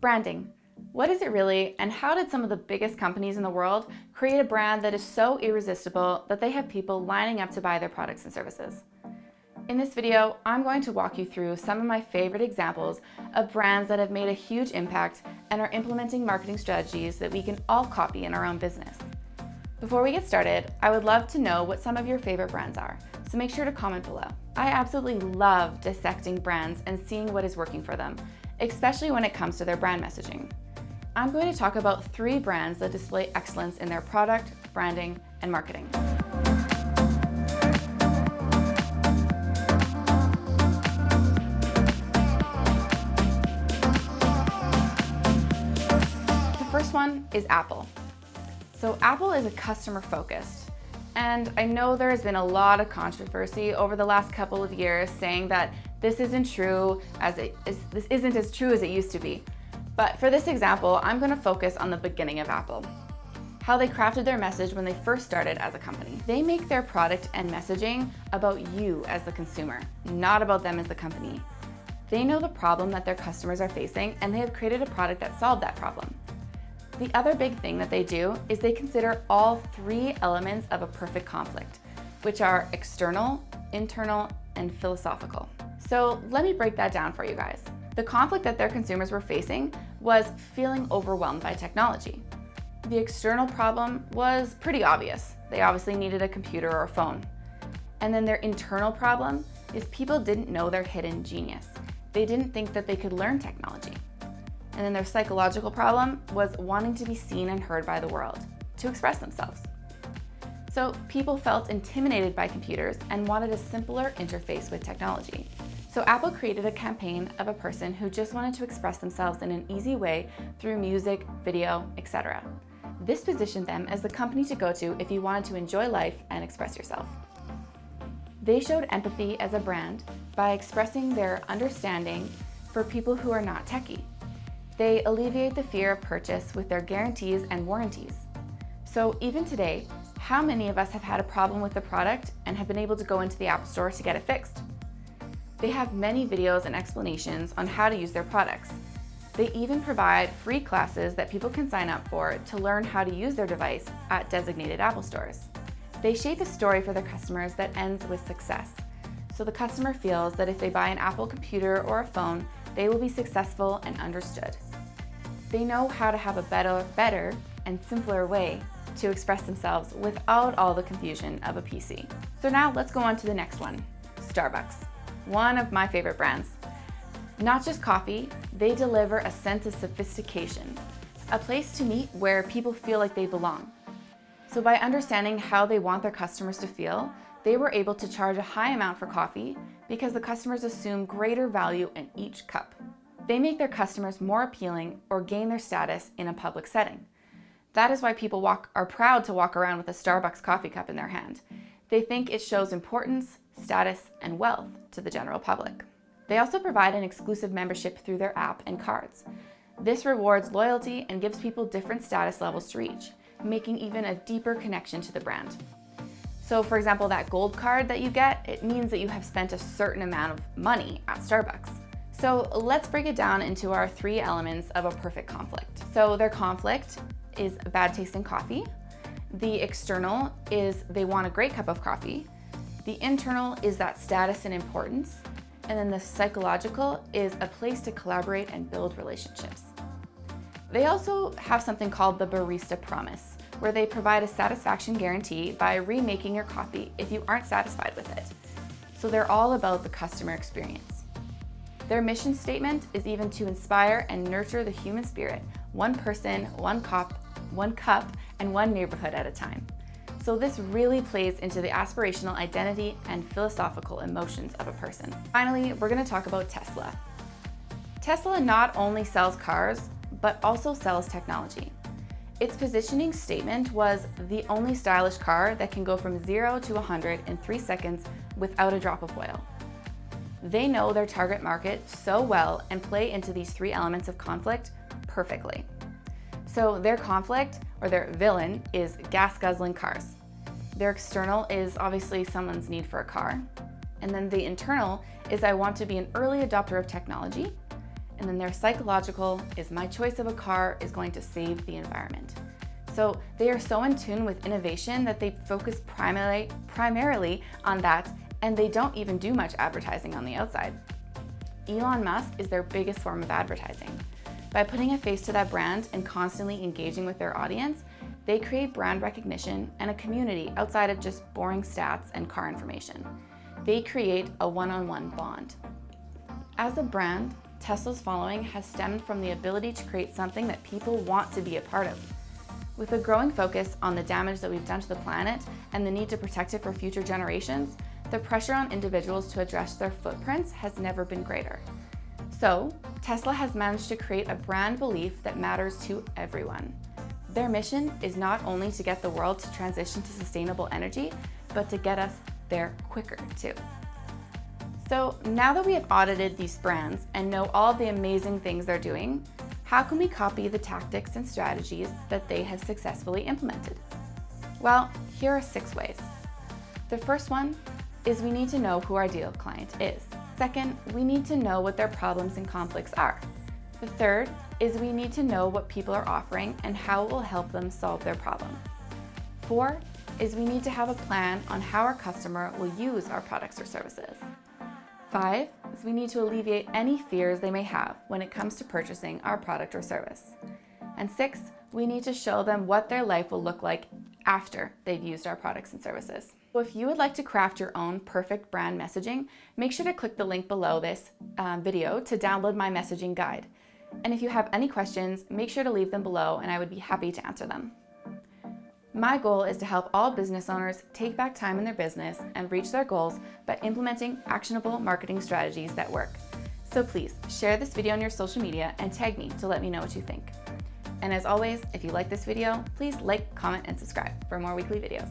Branding. What is it really, and how did some of the biggest companies in the world create a brand that is so irresistible that they have people lining up to buy their products and services? In this video, I'm going to walk you through some of my favorite examples of brands that have made a huge impact and are implementing marketing strategies that we can all copy in our own business. Before we get started, I would love to know what some of your favorite brands are, so make sure to comment below. I absolutely love dissecting brands and seeing what is working for them, especially when it comes to their brand messaging. I'm going to talk about 3 brands that display excellence in their product, branding, and marketing. The first one is Apple. So Apple is a customer focused, and I know there has been a lot of controversy over the last couple of years saying that this isn't as true as it used to be. But for this example, I'm going to focus on the beginning of Apple, how they crafted their message when they first started as a company. They make their product and messaging about you as the consumer, not about them as the company. They know the problem that their customers are facing, and they have created a product that solved that problem. The other big thing that they do is they consider all 3 elements of a perfect conflict, which are external, internal, and philosophical. So let me break that down for you guys. The conflict that their consumers were facing was feeling overwhelmed by technology. The external problem was pretty obvious. They obviously needed a computer or a phone. And then their internal problem is people didn't know their hidden genius. They didn't think that they could learn technology. And then their psychological problem was wanting to be seen and heard by the world, to express themselves. So people felt intimidated by computers and wanted a simpler interface with technology. So Apple created a campaign of a person who just wanted to express themselves in an easy way through music, video, etc. This positioned them as the company to go to if you wanted to enjoy life and express yourself. They showed empathy as a brand by expressing their understanding for people who are not techie. They alleviate the fear of purchase with their guarantees and warranties. So even today, how many of us have had a problem with the product and have been able to go into the App Store to get it fixed? They have many videos and explanations on how to use their products. They even provide free classes that people can sign up for to learn how to use their device at designated Apple stores. They shape a story for their customers that ends with success. So the customer feels that if they buy an Apple computer or a phone, they will be successful and understood. They know how to have a better and simpler way to express themselves without all the confusion of a PC. So now let's go on to the next one, Starbucks. One of my favorite brands. Not just coffee, they deliver a sense of sophistication, a place to meet where people feel like they belong. So by understanding how they want their customers to feel, they were able to charge a high amount for coffee because the customers assume greater value in each cup. They make their customers more appealing or gain their status in a public setting. That is why people are proud to walk around with a Starbucks coffee cup in their hand. They think it shows importance, status, and wealth to the general public. They also provide an exclusive membership through their app and cards. This rewards loyalty and gives people different status levels to reach, making even a deeper connection to the brand. So for example, that gold card that you get, it means that you have spent a certain amount of money at Starbucks. So let's break it down into our 3 elements of a perfect conflict. So their conflict is bad tasting coffee. The external is they want a great cup of coffee. The internal is that status and importance. And then the psychological is a place to collaborate and build relationships. They also have something called the barista promise, where they provide a satisfaction guarantee by remaking your coffee if you aren't satisfied with it. So they're all about the customer experience. Their mission statement is even to inspire and nurture the human spirit, one person, one cup, and one neighborhood at a time. So this really plays into the aspirational identity and philosophical emotions of a person. Finally, we're going to talk about Tesla. Tesla not only sells cars, but also sells technology. Its positioning statement was the only stylish car that can go from 0 to 100 in 3 seconds without a drop of oil. They know their target market so well and play into these 3 elements of conflict perfectly. So their conflict, or their villain, is gas-guzzling cars. Their external is obviously someone's need for a car. And then the internal is I want to be an early adopter of technology. And then their psychological is my choice of a car is going to save the environment. So they are so in tune with innovation that they focus primarily on that, and they don't even do much advertising on the outside. Elon Musk is their biggest form of advertising. By putting a face to that brand and constantly engaging with their audience, they create brand recognition and a community outside of just boring stats and car information. They create a one-on-one bond. As a brand, Tesla's following has stemmed from the ability to create something that people want to be a part of. With a growing focus on the damage that we've done to the planet and the need to protect it for future generations, the pressure on individuals to address their footprints has never been greater. So, Tesla has managed to create a brand belief that matters to everyone. Their mission is not only to get the world to transition to sustainable energy, but to get us there quicker too. So now that we have audited these brands and know all the amazing things they're doing, how can we copy the tactics and strategies that they have successfully implemented? Well, here are 6 ways. The first one is we need to know who our ideal client is. Second, we need to know what their problems and conflicts are. The third is we need to know what people are offering and how it will help them solve their problem. 4 is we need to have a plan on how our customer will use our products or services. 5 is we need to alleviate any fears they may have when it comes to purchasing our product or service. And 6, we need to show them what their life will look like after they've used our products and services. So if you would like to craft your own perfect brand messaging, make sure to click the link below this video to download my messaging guide. And if you have any questions, make sure to leave them below and I would be happy to answer them. My goal is to help all business owners take back time in their business and reach their goals by implementing actionable marketing strategies that work. So please share this video on your social media and tag me to let me know what you think. And as always, if you like this video, please like, comment, and subscribe for more weekly videos.